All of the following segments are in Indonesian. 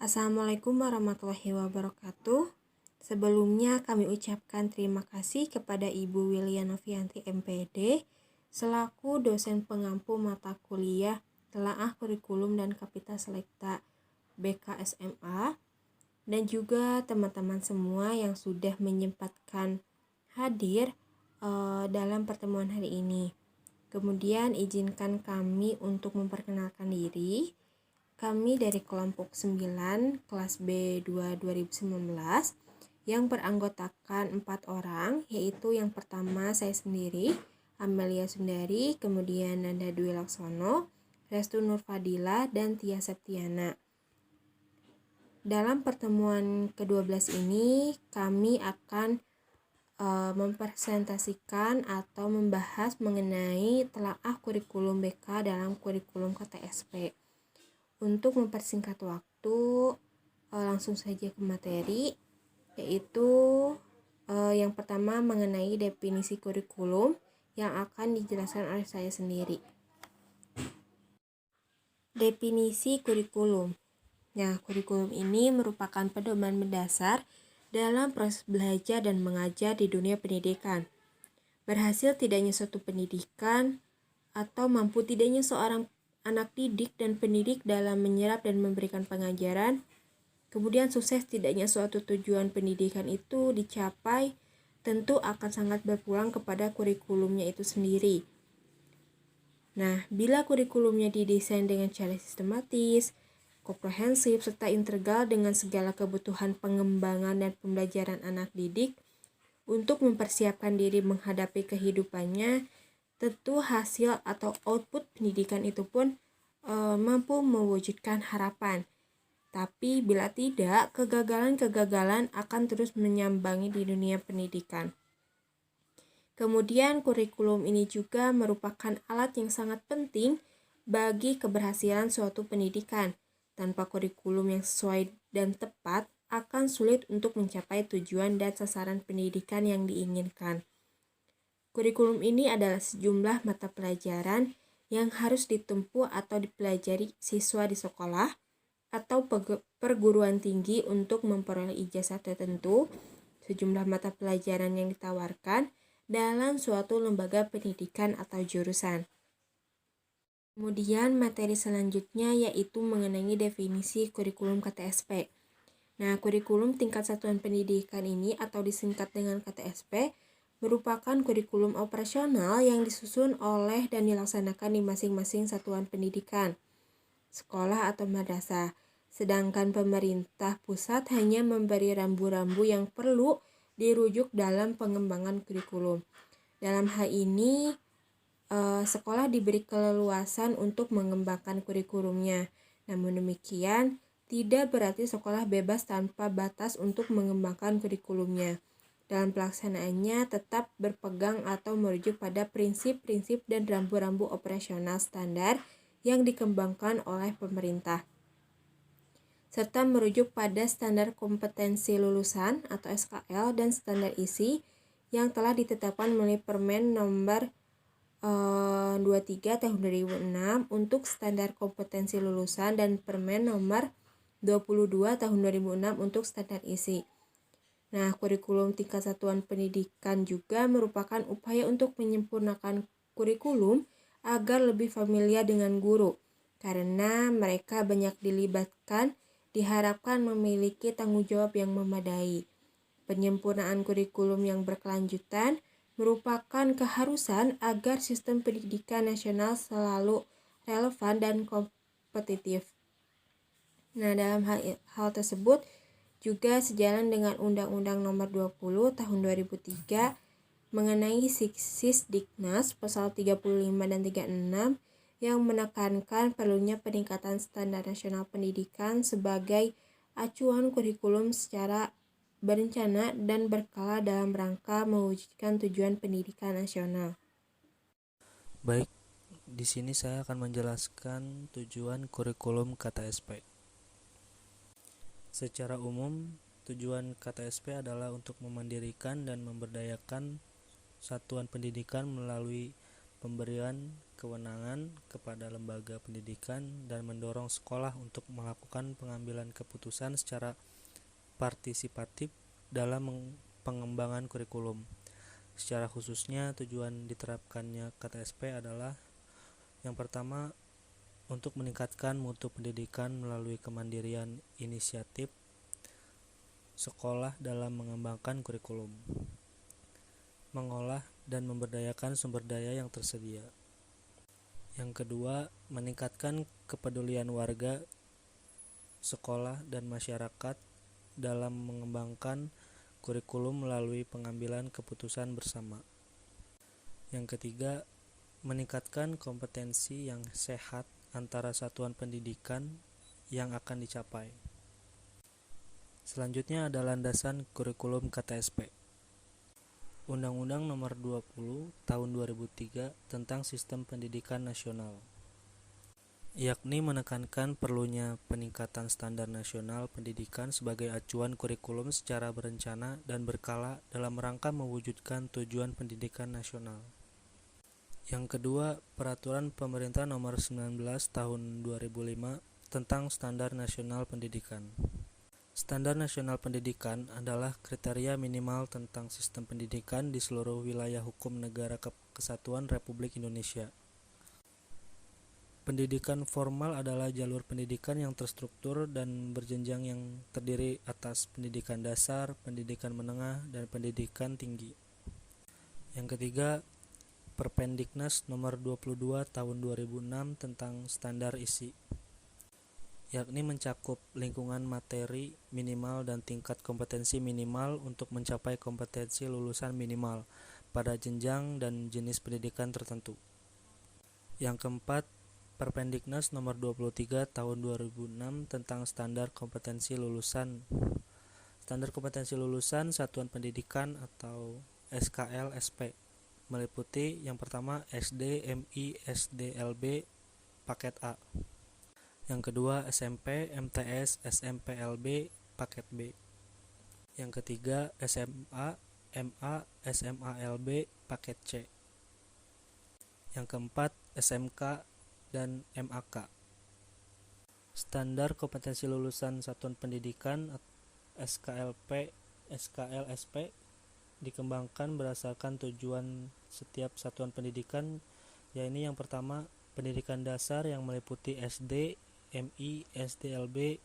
Assalamualaikum warahmatullahi wabarakatuh. Sebelumnya kami ucapkan terima kasih kepada Ibu Wilya Novianti MPD selaku dosen pengampu mata kuliah Telaah Kurikulum dan Kapita Selekta BKSMA dan juga teman-teman semua yang sudah menyempatkan hadir dalam pertemuan hari ini. Kemudian izinkan kami untuk memperkenalkan diri. Kami dari kelompok 9 kelas B2 2019 yang beranggotakan 4 orang, yaitu yang pertama saya sendiri, Amelia Sundari, kemudian Nanda Dwi Laksono, Restu Nurfadila, dan Tia Septiana. Dalam pertemuan ke-12 ini kami akan mempresentasikan atau membahas mengenai telaah kurikulum BK dalam kurikulum KTSP. Untuk mempersingkat waktu, langsung saja ke materi, yaitu yang pertama mengenai definisi kurikulum yang akan dijelaskan oleh saya sendiri. Definisi kurikulum. Nah, kurikulum ini merupakan pedoman mendasar dalam proses belajar dan mengajar di dunia pendidikan. Berhasil tidaknya suatu pendidikan atau mampu tidaknya seorang anak didik dan pendidik dalam menyerap dan memberikan pengajaran, kemudian sukses tidaknya suatu tujuan pendidikan itu dicapai, tentu akan sangat berpulang kepada kurikulumnya itu sendiri. Nah, bila kurikulumnya didesain dengan cara sistematis, komprehensif, serta integral dengan segala kebutuhan pengembangan dan pembelajaran anak didik untuk mempersiapkan diri menghadapi kehidupannya, tentu hasil atau output pendidikan itu pun mampu mewujudkan harapan. Tapi bila tidak, kegagalan-kegagalan akan terus menyambangi di dunia pendidikan. Kemudian kurikulum ini juga merupakan alat yang sangat penting bagi keberhasilan suatu pendidikan. Tanpa kurikulum yang sesuai dan tepat, akan sulit untuk mencapai tujuan dan sasaran pendidikan yang diinginkan. Kurikulum ini adalah sejumlah mata pelajaran yang harus ditempuh atau dipelajari siswa di sekolah atau perguruan tinggi untuk memperoleh ijazah tertentu, sejumlah mata pelajaran yang ditawarkan dalam suatu lembaga pendidikan atau jurusan. Kemudian materi selanjutnya yaitu mengenai definisi kurikulum KTSP. Nah, kurikulum tingkat satuan pendidikan ini atau disingkat dengan KTSP merupakan kurikulum operasional yang disusun oleh dan dilaksanakan di masing-masing satuan pendidikan, sekolah atau madrasah. Sedangkan pemerintah pusat hanya memberi rambu-rambu yang perlu dirujuk dalam pengembangan kurikulum. Dalam hal ini, sekolah diberi keleluasan untuk mengembangkan kurikulumnya. Namun demikian, tidak berarti sekolah bebas tanpa batas untuk mengembangkan kurikulumnya. Dalam pelaksanaannya tetap berpegang atau merujuk pada prinsip-prinsip dan rambu-rambu operasional standar yang dikembangkan oleh pemerintah, serta merujuk pada standar kompetensi lulusan atau SKL dan standar isi yang telah ditetapkan melalui Permen nomor 23 tahun 2006 untuk standar kompetensi lulusan dan Permen nomor 22 tahun 2006 untuk standar isi. Nah, kurikulum tingkat satuan pendidikan juga merupakan upaya untuk menyempurnakan kurikulum agar lebih familiar dengan guru, karena mereka banyak dilibatkan, diharapkan memiliki tanggung jawab yang memadai. Penyempurnaan kurikulum yang berkelanjutan merupakan keharusan agar sistem pendidikan nasional selalu relevan dan kompetitif. Nah, dalam hal tersebut juga sejalan dengan Undang-Undang Nomor 20 Tahun 2003 mengenai Sisdiknas Pasal 35 dan 36 yang menekankan perlunya peningkatan standar nasional pendidikan sebagai acuan kurikulum secara berencana dan berkala dalam rangka mewujudkan tujuan pendidikan nasional. Baik, di sini saya akan menjelaskan tujuan kurikulum KTSP. Secara umum, tujuan KTSP adalah untuk memandirikan dan memberdayakan satuan pendidikan melalui pemberian kewenangan kepada lembaga pendidikan dan mendorong sekolah untuk melakukan pengambilan keputusan secara partisipatif dalam pengembangan kurikulum. Secara khususnya, tujuan diterapkannya KTSP adalah yang pertama, untuk meningkatkan mutu pendidikan melalui kemandirian inisiatif sekolah dalam mengembangkan kurikulum, mengolah dan memberdayakan sumber daya yang tersedia. Yang kedua, meningkatkan kepedulian warga, sekolah, dan masyarakat dalam mengembangkan kurikulum melalui pengambilan keputusan bersama. Yang ketiga, meningkatkan kompetensi yang sehat antara satuan pendidikan yang akan dicapai. Selanjutnya ada landasan kurikulum KTSP. Undang-Undang Nomor 20 Tahun 2003 tentang Sistem Pendidikan Nasional, yakni menekankan perlunya peningkatan standar nasional pendidikan sebagai acuan kurikulum secara berencana dan berkala dalam rangka mewujudkan tujuan pendidikan nasional. Yang kedua, Peraturan Pemerintah Nomor 19 Tahun 2005 tentang Standar Nasional Pendidikan. Standar Nasional Pendidikan adalah kriteria minimal tentang sistem pendidikan di seluruh wilayah hukum Negara Kesatuan Republik Indonesia. Pendidikan formal adalah jalur pendidikan yang terstruktur dan berjenjang yang terdiri atas pendidikan dasar, pendidikan menengah, dan pendidikan tinggi. Yang ketiga, Perpendiknas Nomor 22 Tahun 2006 tentang Standar Isi, yakni mencakup lingkungan materi minimal dan tingkat kompetensi minimal untuk mencapai kompetensi lulusan minimal pada jenjang dan jenis pendidikan tertentu. Yang keempat, Perpendiknas Nomor 23 Tahun 2006 tentang Standar Kompetensi Lulusan. Standar kompetensi lulusan satuan pendidikan atau SKL/SP meliputi yang pertama SD, MI, SDLB paket A. Yang kedua SMP, MTS, SMPLB paket B. Yang ketiga SMA, MA, SMALB paket C. Yang keempat SMK dan MAK. Standar kompetensi lulusan satuan pendidikan SKLP, SKLSP dikembangkan berdasarkan tujuan setiap satuan pendidikan, yaitu yang pertama pendidikan dasar yang meliputi SD, MI, SDLB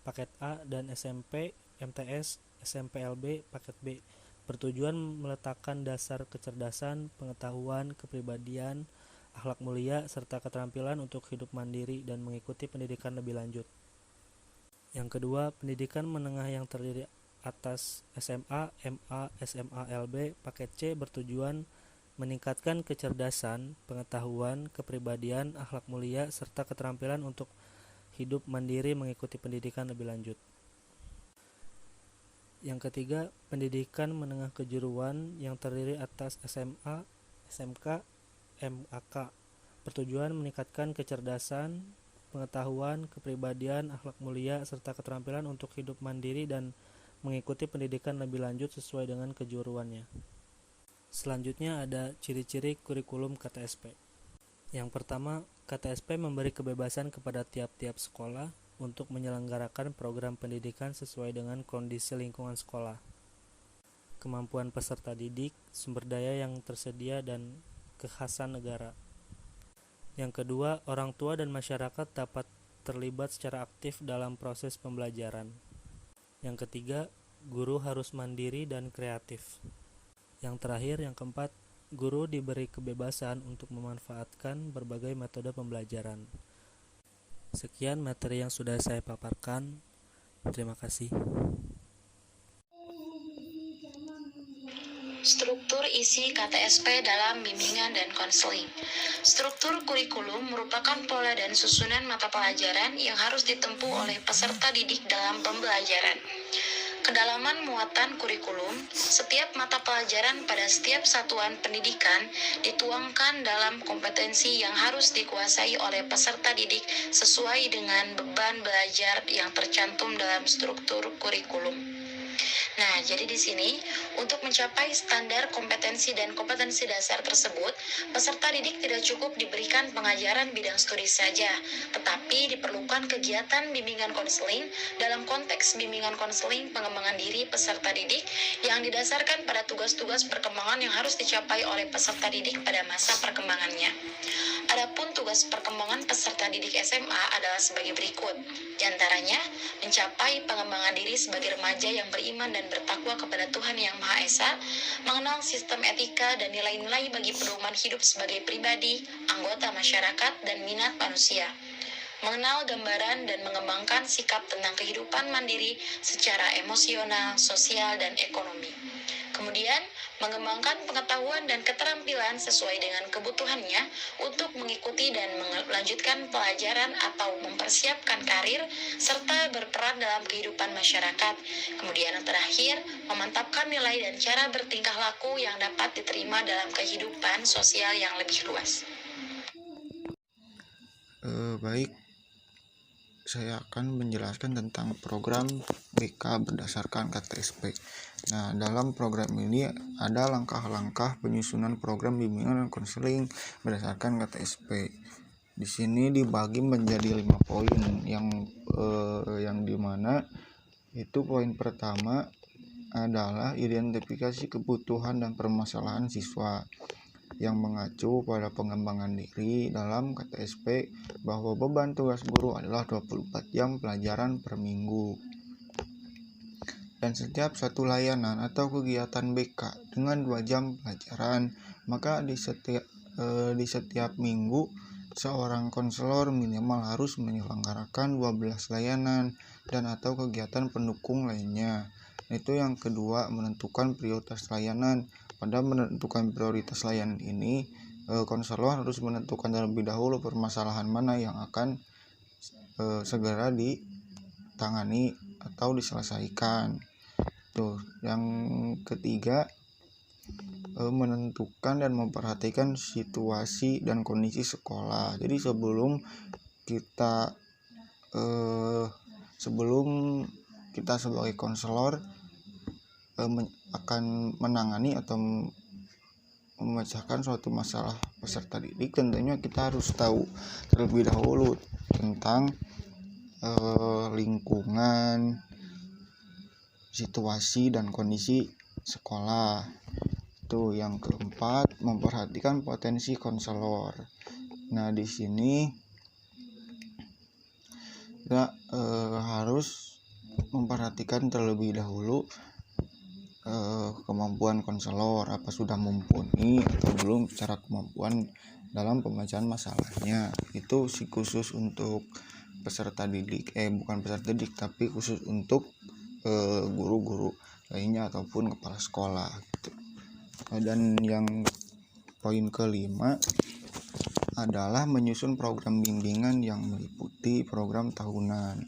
paket A dan SMP, MTS, SMPLB paket B, bertujuan meletakkan dasar kecerdasan, pengetahuan, kepribadian, akhlak mulia, serta keterampilan untuk hidup mandiri dan mengikuti pendidikan lebih lanjut. Yang kedua, pendidikan menengah yang terdiri atas SMA, MA, SMALB paket C bertujuan meningkatkan kecerdasan, pengetahuan, kepribadian, akhlak mulia, serta keterampilan untuk hidup mandiri mengikuti pendidikan lebih lanjut. Yang ketiga, pendidikan menengah kejuruan yang terdiri atas SMA, SMK, MAK bertujuan meningkatkan kecerdasan, pengetahuan, kepribadian, akhlak mulia, serta keterampilan untuk hidup mandiri dan mengikuti pendidikan lebih lanjut sesuai dengan kejuruannya. Selanjutnya ada ciri-ciri kurikulum KTSP. Yang pertama, KTSP memberi kebebasan kepada tiap-tiap sekolah untuk menyelenggarakan program pendidikan sesuai dengan kondisi lingkungan sekolah, kemampuan peserta didik, sumber daya yang tersedia, dan kekhasan negara. Yang kedua, orang tua dan masyarakat dapat terlibat secara aktif dalam proses pembelajaran. Yang ketiga, guru harus mandiri dan kreatif. Yang terakhir, yang keempat, guru diberi kebebasan untuk memanfaatkan berbagai metode pembelajaran. Sekian materi yang sudah saya paparkan. Terima kasih. Struktur isi KTSP dalam bimbingan dan konseling. Struktur kurikulum merupakan pola dan susunan mata pelajaran yang harus ditempuh oleh peserta didik dalam pembelajaran. Kedalaman muatan kurikulum, setiap mata pelajaran pada setiap satuan pendidikan dituangkan dalam kompetensi yang harus dikuasai oleh peserta didik sesuai dengan beban belajar yang tercantum dalam struktur kurikulum. Nah, jadi di sini untuk mencapai standar kompetensi dan kompetensi dasar tersebut, peserta didik tidak cukup diberikan pengajaran bidang studi saja, tetapi diperlukan kegiatan bimbingan konseling dalam konteks bimbingan konseling pengembangan diri peserta didik yang didasarkan pada tugas-tugas perkembangan yang harus dicapai oleh peserta didik pada masa perkembangannya. Adapun tugas perkembangan peserta didik SMA adalah sebagai berikut. Di antaranya, mencapai pengembangan diri sebagai remaja yang beriman dan bertakwa kepada Tuhan Yang Maha Esa, mengenal sistem etika dan nilai-nilai bagi pedoman hidup sebagai pribadi, anggota masyarakat, dan minat manusia. Mengenal gambaran dan mengembangkan sikap tentang kehidupan mandiri secara emosional, sosial, dan ekonomi. Kemudian, mengembangkan pengetahuan dan keterampilan sesuai dengan kebutuhannya untuk mengikuti dan melanjutkan pelajaran atau mempersiapkan karir, serta berperan dalam kehidupan masyarakat. Kemudian yang terakhir, memantapkan nilai dan cara bertingkah laku yang dapat diterima dalam kehidupan sosial yang lebih luas. Baik, saya akan menjelaskan tentang program BK berdasarkan KTSP. Nah, dalam program ini ada langkah-langkah penyusunan program bimbingan dan konseling berdasarkan KTSP. Di sini dibagi menjadi 5 poin yang dimana itu poin pertama adalah identifikasi kebutuhan dan permasalahan siswa yang mengacu pada pengembangan diri dalam KTSP bahwa beban tugas guru adalah 24 jam pelajaran per minggu. Dan setiap satu layanan atau kegiatan BK dengan 2 jam pelajaran, maka di setiap minggu seorang konselor minimal harus menyelenggarakan 12 layanan dan atau kegiatan pendukung lainnya. Itu yang kedua, menentukan prioritas layanan. Pada menentukan prioritas layanan ini, konselor harus menentukan terlebih dahulu permasalahan mana yang akan segera ditangani atau diselesaikan. Tuh, yang ketiga, menentukan dan memperhatikan situasi dan kondisi sekolah. Jadi sebelum kita sebagai konselor akan menangani atau memecahkan suatu masalah peserta didik, tentunya kita harus tahu terlebih dahulu tentang lingkungan, situasi dan kondisi sekolah. Itu yang keempat, memperhatikan potensi konselor. Nah, di sini kita harus memperhatikan terlebih dahulu kemampuan konselor, apa sudah mumpuni atau belum secara kemampuan dalam pemecahan masalahnya. Itu khusus untuk peserta didik, bukan peserta didik tapi khusus untuk guru-guru lainnya ataupun kepala sekolah gitu. Dan yang poin kelima adalah menyusun program bimbingan yang meliputi program tahunan,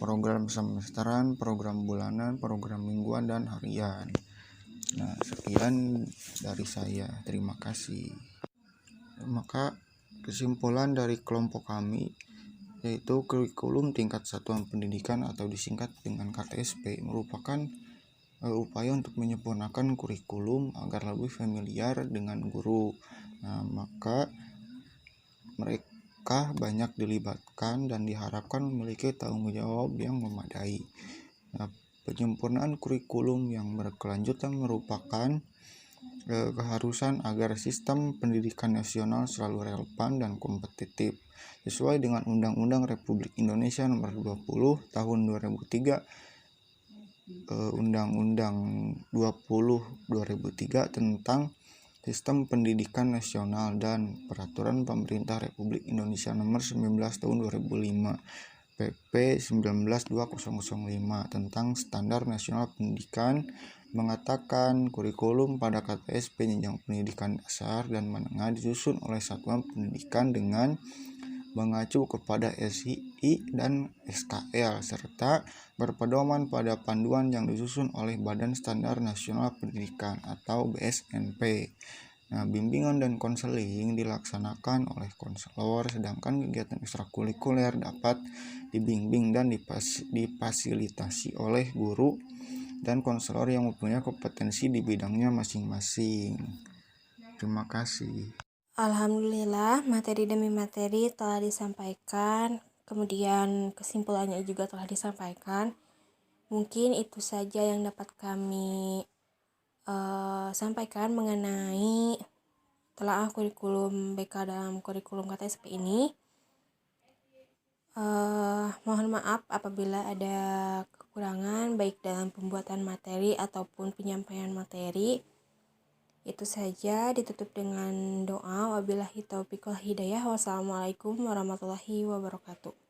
program semesteran, program bulanan, program mingguan, dan harian. Nah, sekian dari saya. Terima kasih. Maka kesimpulan dari kelompok kami yaitu kurikulum tingkat satuan pendidikan atau disingkat dengan KTSP merupakan upaya untuk menyempurnakan kurikulum agar lebih familiar dengan guru. Nah, maka mereka banyak dilibatkan dan diharapkan memiliki tanggung jawab yang memadai. Nah, penyempurnaan kurikulum yang berkelanjutan merupakan keharusan agar sistem pendidikan nasional selalu relevan dan kompetitif sesuai dengan Undang-Undang Republik Indonesia Nomor 20 Tahun 2003, Undang-Undang 20 2003 tentang Sistem Pendidikan Nasional dan Peraturan Pemerintah Republik Indonesia Nomor 19 Tahun 2005 PP 192005 tentang Standar Nasional Pendidikan mengatakan kurikulum pada KTSP jenjang pendidikan dasar dan menengah disusun oleh satuan pendidikan dengan mengacu kepada SII dan SKL serta berpedoman pada panduan yang disusun oleh Badan Standar Nasional Pendidikan atau BSNP. Nah, bimbingan dan konseling dilaksanakan oleh konselor, sedangkan kegiatan ekstrakurikuler dapat dibimbing dan difasilitasi oleh guru dan konselor yang mempunyai kompetensi di bidangnya masing-masing. Terima kasih. Alhamdulillah, materi demi materi telah disampaikan, kemudian kesimpulannya juga telah disampaikan. Mungkin itu saja yang dapat kami sampaikan mengenai telaah kurikulum BK dalam kurikulum KTSP ini. Mohon maaf apabila ada kekurangan baik dalam pembuatan materi ataupun penyampaian materi. Itu saja, ditutup dengan doa. Wabillahi taufiq wal hidayah. Wassalamualaikum warahmatullahi wabarakatuh.